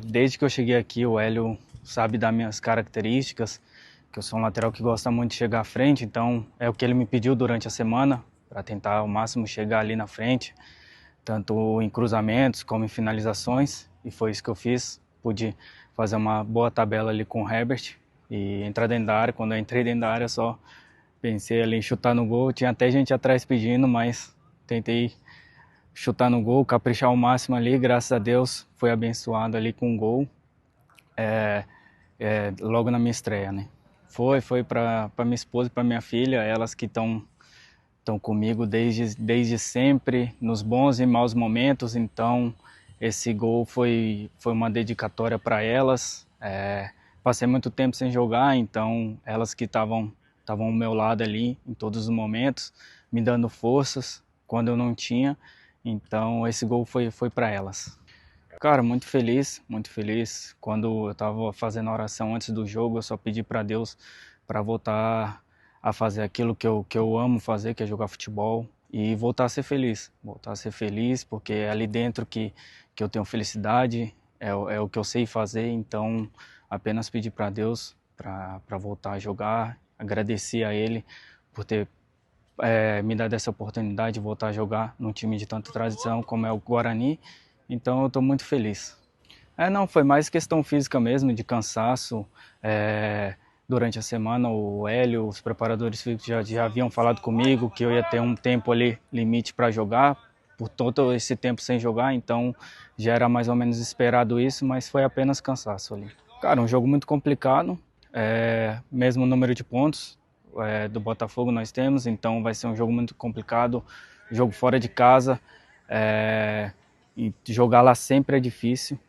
Desde que eu cheguei aqui, o Hélio sabe das minhas características, que eu sou um lateral que gosta muito de chegar à frente, então é o que ele me pediu durante a semana, para tentar ao máximo chegar ali na frente, tanto em cruzamentos como em finalizações, e foi isso que eu fiz. Pude fazer uma boa tabela ali com o Herbert e entrar dentro da área. Quando eu entrei dentro da área, só pensei ali em chutar no gol. Tinha até gente atrás pedindo, mas tentei chutar no gol, caprichar ao máximo ali. Graças a Deus, foi abençoado ali com um gol, logo na minha estreia, né? Foi para minha esposa e para minha filha, elas que estão comigo desde sempre, nos bons e maus momentos. Então, esse gol foi uma dedicatória para elas. Passei muito tempo sem jogar, então elas que estavam ao meu lado ali em todos os momentos, me dando forças quando eu não tinha. Então, esse gol foi para elas. Cara, muito feliz, muito feliz. Quando eu estava fazendo a oração antes do jogo, eu só pedi para Deus para voltar a fazer aquilo que eu amo fazer, que é jogar futebol, e voltar a ser feliz. Voltar a ser feliz, porque é ali dentro que eu tenho felicidade, é o que eu sei fazer. Então, apenas pedir para Deus para voltar a jogar, agradecer a Ele por ter me dado essa oportunidade de voltar a jogar num time de tanta tradição como é o Guarani. Então eu estou muito feliz. Não, foi mais questão física mesmo, de cansaço. Durante a semana, o Hélio, os preparadores físicos já haviam falado comigo que eu ia ter um tempo ali limite para jogar, por todo esse tempo sem jogar, então já era mais ou menos esperado isso, mas foi apenas cansaço ali. Cara, um jogo muito complicado, mesmo número de pontos do Botafogo nós temos, então vai ser um jogo muito complicado, jogo fora de casa, e jogar lá sempre é difícil.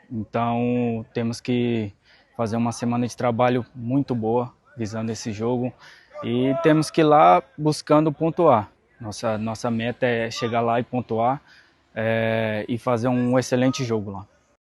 Então temos que fazer uma semana de trabalho muito boa visando esse jogo e temos que ir lá buscando pontuar. Nossa meta é chegar lá e pontuar, e fazer um excelente jogo lá.